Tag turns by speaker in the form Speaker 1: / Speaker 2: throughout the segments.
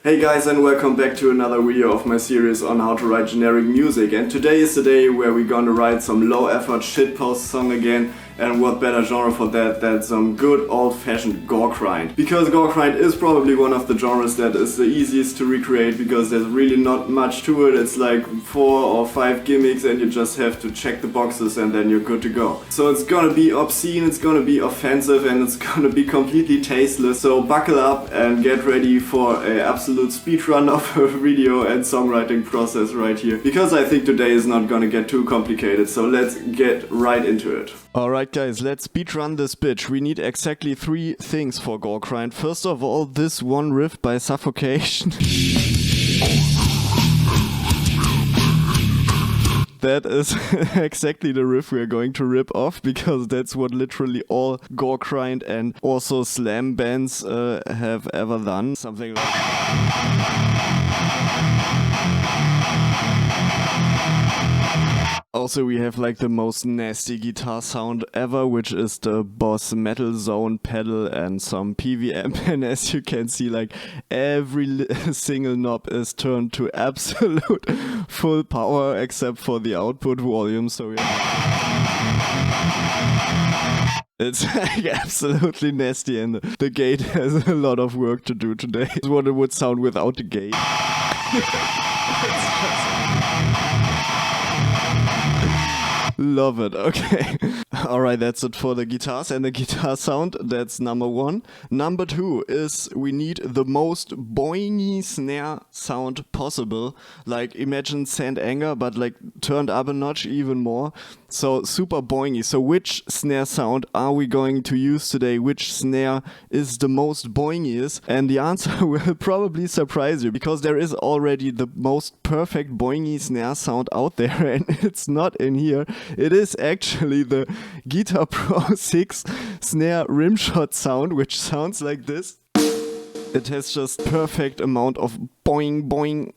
Speaker 1: Hey guys, and welcome back to another video of my series on how to write generic music. And today is the day where we're gonna write some low effort shitpost song again. And what better genre for that than some good old-fashioned Goregrind. Because Goregrind is probably one of the genres that is the easiest to recreate because there's really not much to it. It's like 4 or 5 gimmicks and you just have to check the boxes and then you're good to go. So it's gonna be obscene, it's gonna be offensive, and it's gonna be completely tasteless. So buckle up and get ready for an absolute speedrun of a video and songwriting process right here. Because I think today is not gonna get too complicated, so let's get right into it. Alright guys, let's speedrun this bitch. We need exactly 3 things for Goregrind. First of all, this one riff by Suffocation. That is exactly the riff we are going to rip off, because that's what literally all Goregrind and also slam bands have ever done. Something like... Also, we have like the most nasty guitar sound ever, which is the Boss Metal Zone pedal and some PVM. And as you can see, like every single knob is turned to absolute full power except for the output volume. So it's like absolutely nasty, and the gate has a lot of work to do today. This is what it would sound without the gate. Love it, okay. Alright, that's it for the guitars and the guitar sound. That's number 1. Number 2 is we need the most boingy snare sound possible. Like imagine Sand Anger, but like turned up a notch even more. So super boingy. So which snare sound are we going to use today? Which snare is the most boingiest? And the answer will probably surprise you, because there is already the most perfect boingy snare sound out there, and it's not in here. It is actually the Guitar Pro 6 snare rimshot sound, which sounds like this. It has just perfect amount of boing boing.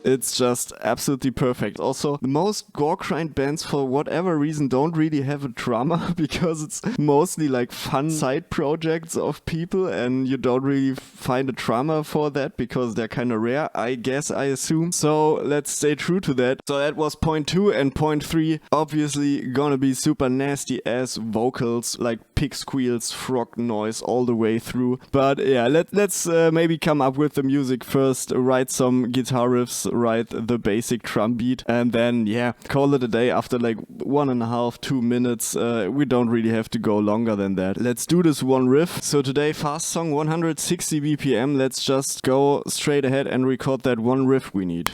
Speaker 1: It's just absolutely perfect. Also, most Goregrind bands, for whatever reason, don't really have a drummer, because it's mostly like fun side projects of people, and you don't really find a drummer for that because they're kind of rare, I guess, I assume. So let's stay true to that. So that was point 2, and point 3, obviously gonna be super nasty ass vocals, like pig squeals, frog noise all the way through. But yeah, let's maybe come up with the music first, write some guitar riffs, write the basic drum beat, and then yeah, call it a day. After like 1.5-2 minutes, we don't really have to go longer than that. Let's do this one riff. So today, fast song, 160 BPM. Let's just go straight ahead and record that one riff we need.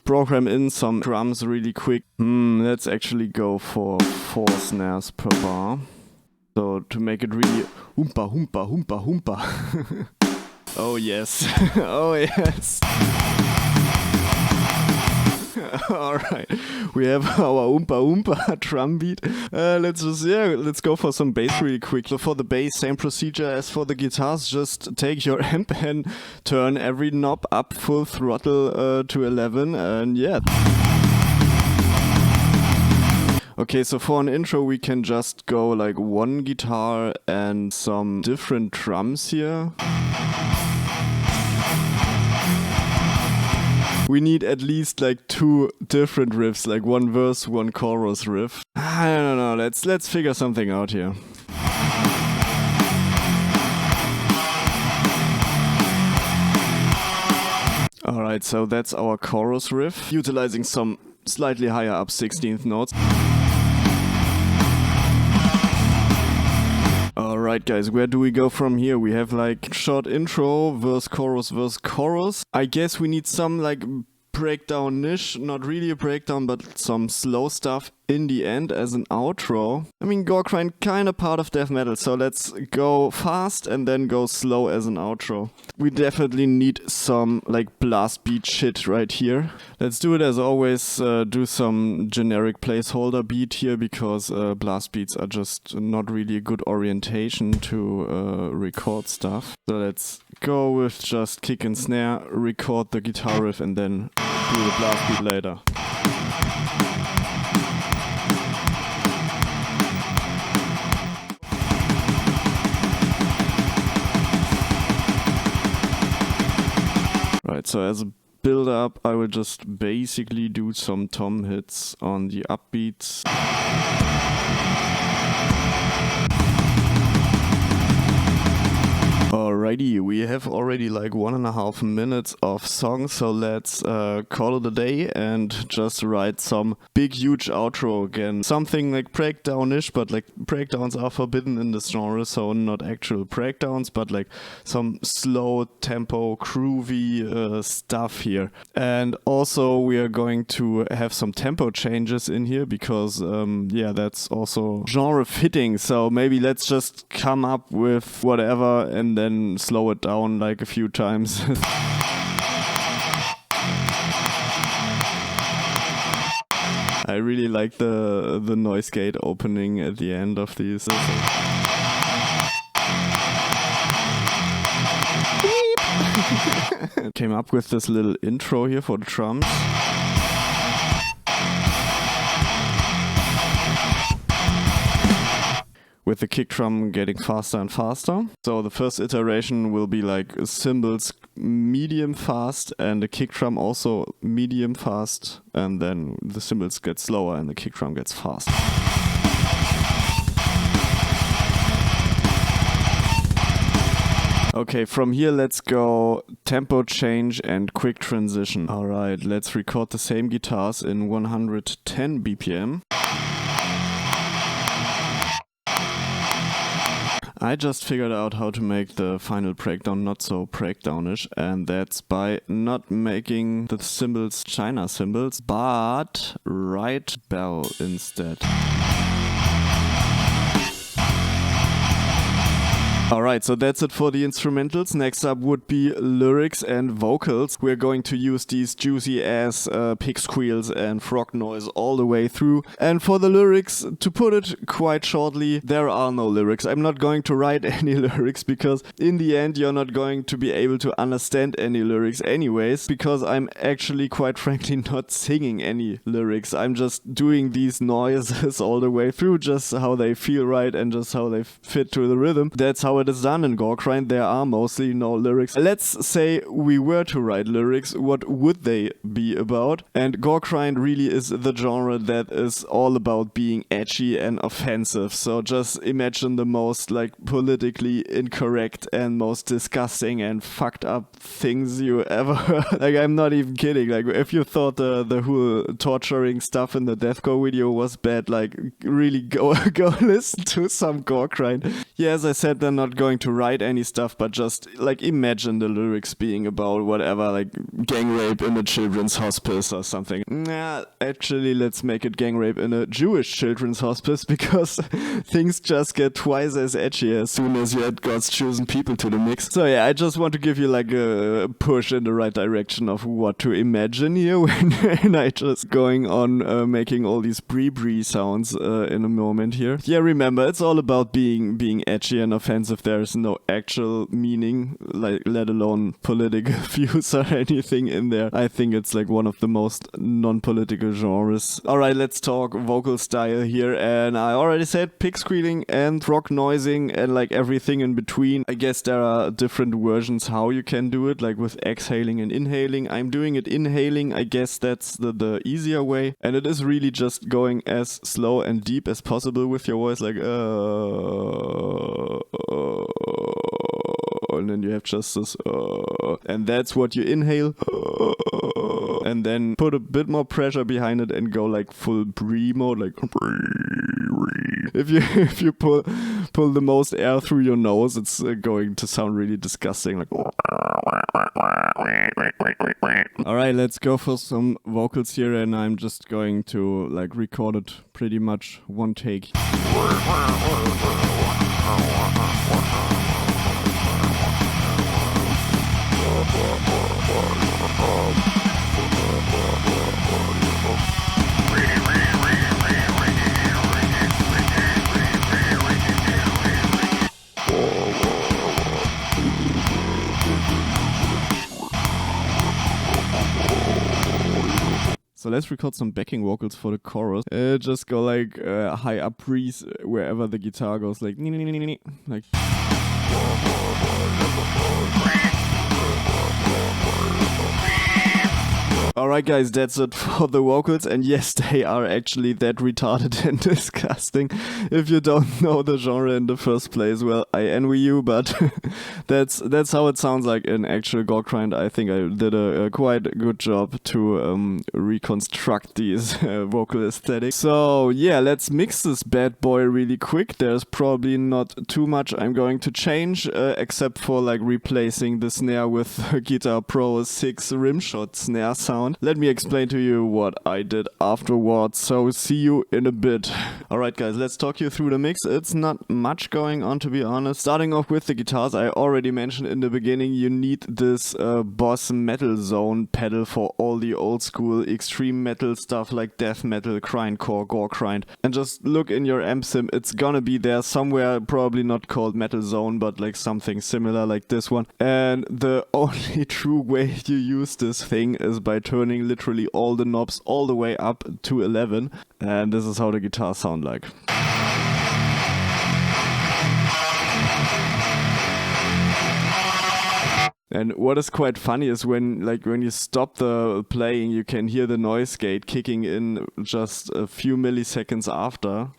Speaker 1: Program in some drums really quick. Let's actually go for 4 snares per bar. So to make it really oompa hoompa hoompa hoompa. Oh yes, oh yes. Alright, we have our oompa oompa drum beat. Let's go for some bass really quick. So for the bass, same procedure as for the guitars. Just take your amp and turn every knob up full throttle to 11, and yeah. Okay, so for an intro we can just go like 1 guitar and some different drums here. We need at least like 2 different riffs, like 1 verse, 1 chorus riff. I don't know, let's figure something out here. Alright, so that's our chorus riff, utilizing some slightly higher up 16th notes. Alright guys, where do we go from here? We have like short intro, verse, chorus. I guess we need some like breakdown-ish, not really a breakdown, but some slow stuff in the end as an outro. I mean, Goregrind kinda part of death metal, so let's go fast and then go slow as an outro. We definitely need some like blast beat shit right here. Let's do it as always, do some generic placeholder beat here, because blast beats are just not really a good orientation to record stuff. So let's go with just kick and snare, record the guitar riff, and then do the blast beat later. so as a build up, I will just basically do some tom hits on the upbeats. Alrighty, we have already like 1.5 minutes of song, so let's call it a day and just write some big huge outro again. Something like breakdown-ish, but like breakdowns are forbidden in this genre, so not actual breakdowns, but like some slow tempo, groovy stuff here. And also we are going to have some tempo changes in here because yeah, that's also genre fitting, so maybe let's just come up with whatever and then slow it down like a few times. I really like the noise gate opening at the end of these. Came up with this little intro here for the drums. With the kick drum getting faster and faster. So the first iteration will be like cymbals medium fast and the kick drum also medium fast, and then the cymbals get slower and the kick drum gets fast. Okay, from here let's go tempo change and quick transition. Alright, let's record the same guitars in 110 BPM. I just figured out how to make the final breakdown not so breakdownish, and that's by not making the cymbals China cymbals, but right bell instead. Alright, so that's it for the instrumentals. Next up would be lyrics and vocals. We're going to use these juicy ass pig squeals and frog noise all the way through. And for the lyrics, to put it quite shortly, there are no lyrics. I'm not going to write any lyrics because in the end you're not going to be able to understand any lyrics anyways, because I'm actually quite frankly not singing any lyrics. I'm just doing these noises all the way through, just how they feel right and just how they fit to the rhythm. That's how it is done in Goregrind. There are mostly no lyrics. Let's say we were to write lyrics, what would they be about? And Goregrind really is the genre that is all about being edgy and offensive. So just imagine the most like politically incorrect and most disgusting and fucked up things you ever heard. Like, I'm not even kidding. Like, if you thought the whole torturing stuff in the deathcore video was bad, like really go listen to some Goregrind. Yeah, as I said, they're not going to write any stuff, but just like imagine the lyrics being about whatever, like gang rape in a children's hospice or something. Nah, actually let's make it gang rape in a Jewish children's hospice, because things just get twice as edgy as soon as you add God's chosen people to the mix. So yeah, I just want to give you like a push in the right direction of what to imagine here when I just going on making all these bree sounds in a moment here. Yeah, remember, it's all about being edgy and offensive. There's no actual meaning, like let alone political views or anything in there. I think it's like one of the most non-political genres. Alright, let's talk vocal style here, and I already said pig squealing and frog noising and like everything in between. I guess there are different versions how you can do it, like with exhaling and inhaling. I'm doing it inhaling. I guess that's the easier way, and it is really just going as slow and deep as possible with your voice, like and then you have just this and that's what you inhale, and then put a bit more pressure behind it and go like full brie mode, like if you pull the most air through your nose, it's going to sound really disgusting, like. Alright, let's go for some vocals here, and I'm just going to like record it pretty much one take. So let's record some backing vocals for the chorus. Just go like high up breeze wherever the guitar goes, like like. Alright guys, that's it for the vocals, and yes, they are actually that retarded and disgusting. If you don't know the genre in the first place, well, I envy you, but that's how it sounds like in actual Goregrind. I think I did a quite good job to reconstruct these vocal aesthetics. So yeah, let's mix this bad boy really quick. There's probably not too much I'm going to change, except for like replacing the snare with Guitar Pro 6 rimshot snare sound. Let me explain to you what I did afterwards, so see you in a bit. Alright guys, let's talk you through the mix. It's not much going on, to be honest. Starting off with the guitars, I already mentioned in the beginning you need this Boss Metal Zone pedal for all the old school extreme metal stuff like death metal, grindcore, goregrind. And just look in your amp sim, it's gonna be there somewhere, probably not called Metal Zone, but like something similar like this one. And the only true way you use this thing is by turning literally all the knobs all the way up to 11, and this is how the guitars sound like. And what is quite funny is when you stop the playing, you can hear the noise gate kicking in just a few milliseconds after.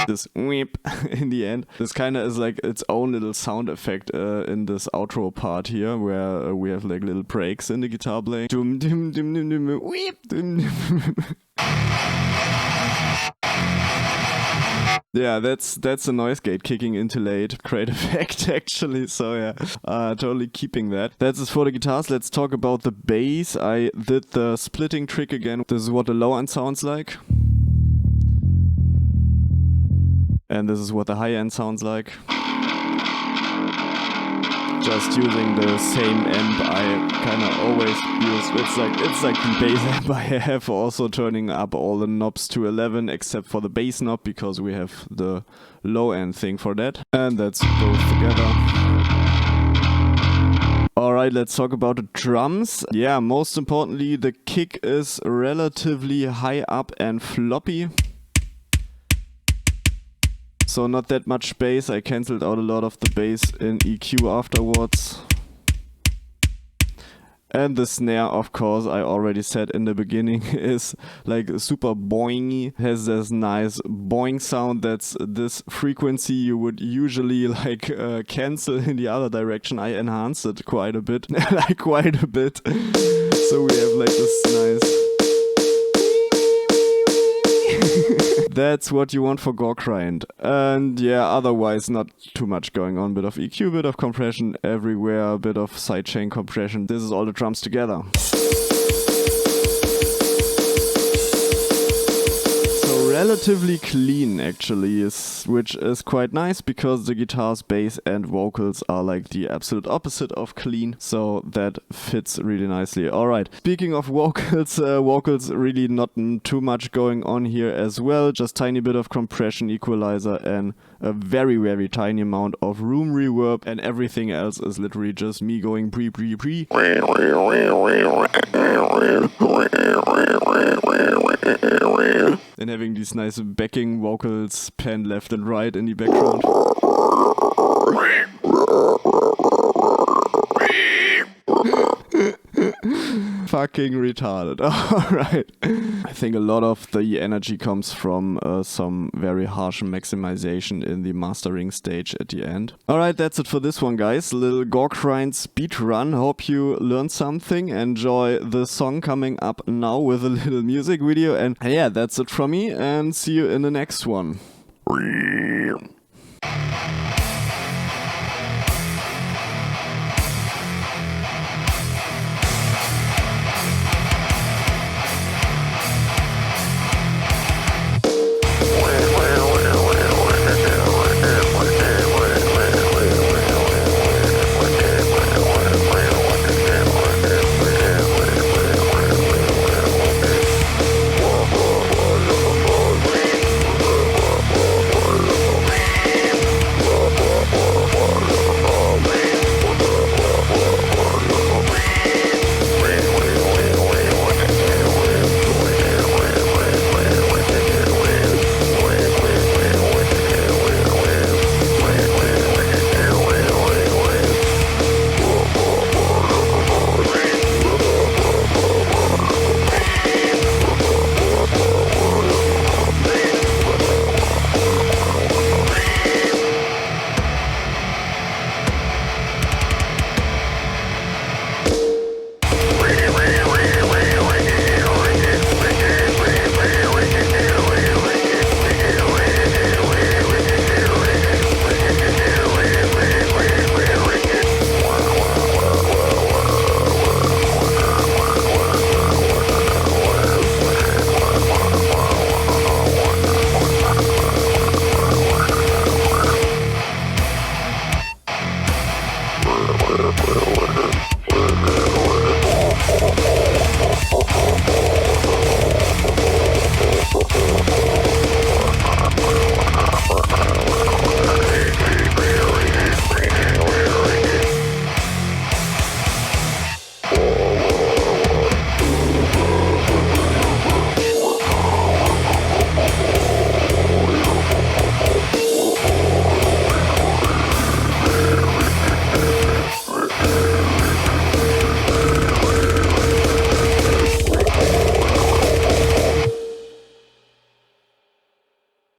Speaker 1: This weep in the end. This kind of is like its own little sound effect in this outro part here, where we have like little breaks in the guitar playing. Dum dum dum dum dum weep dum dum. Yeah, that's the noise gate kicking into late. Great effect actually, so yeah, totally keeping that. That's it for the guitars. Let's talk about the bass. I did the splitting trick again. This is what the low end sounds like. And this is what the high end sounds like. Just using the same amp I kind of always use. It's like the bass amp I have, also turning up all the knobs to 11 except for the bass knob, because we have the low end thing for that. And that's both together. Alright, let's talk about the drums. Yeah, most importantly, the kick is relatively high up and floppy. So not that much bass. I cancelled out a lot of the bass in EQ afterwards. And the snare, of course, I already said in the beginning, is like super boingy. Has this nice boing sound. That's this frequency you would usually like cancel in the other direction. I enhanced it quite a bit, like quite a bit. So we have like this nice. That's what you want for Goregrind. And yeah, otherwise not too much going on. Bit of EQ, bit of compression everywhere, a bit of sidechain compression. This is all the drums together. Relatively clean actually, which is quite nice, because the guitars, bass and vocals are like the absolute opposite of clean, so that fits really nicely. Alright, speaking of vocals, vocals really not too much going on here as well, just tiny bit of compression, equalizer and a very very tiny amount of room reverb, and everything else is literally just me going pre. And having these nice backing vocals pan left and right in the background. Fucking retarded. Alright. I think a lot of the energy comes from some very harsh maximization in the mastering stage at the end. Alright, that's it for this one, guys. Little Goregrind speed run. Hope you learned something. Enjoy the song coming up now with a little music video. And yeah, that's it from me, and see you in the next one.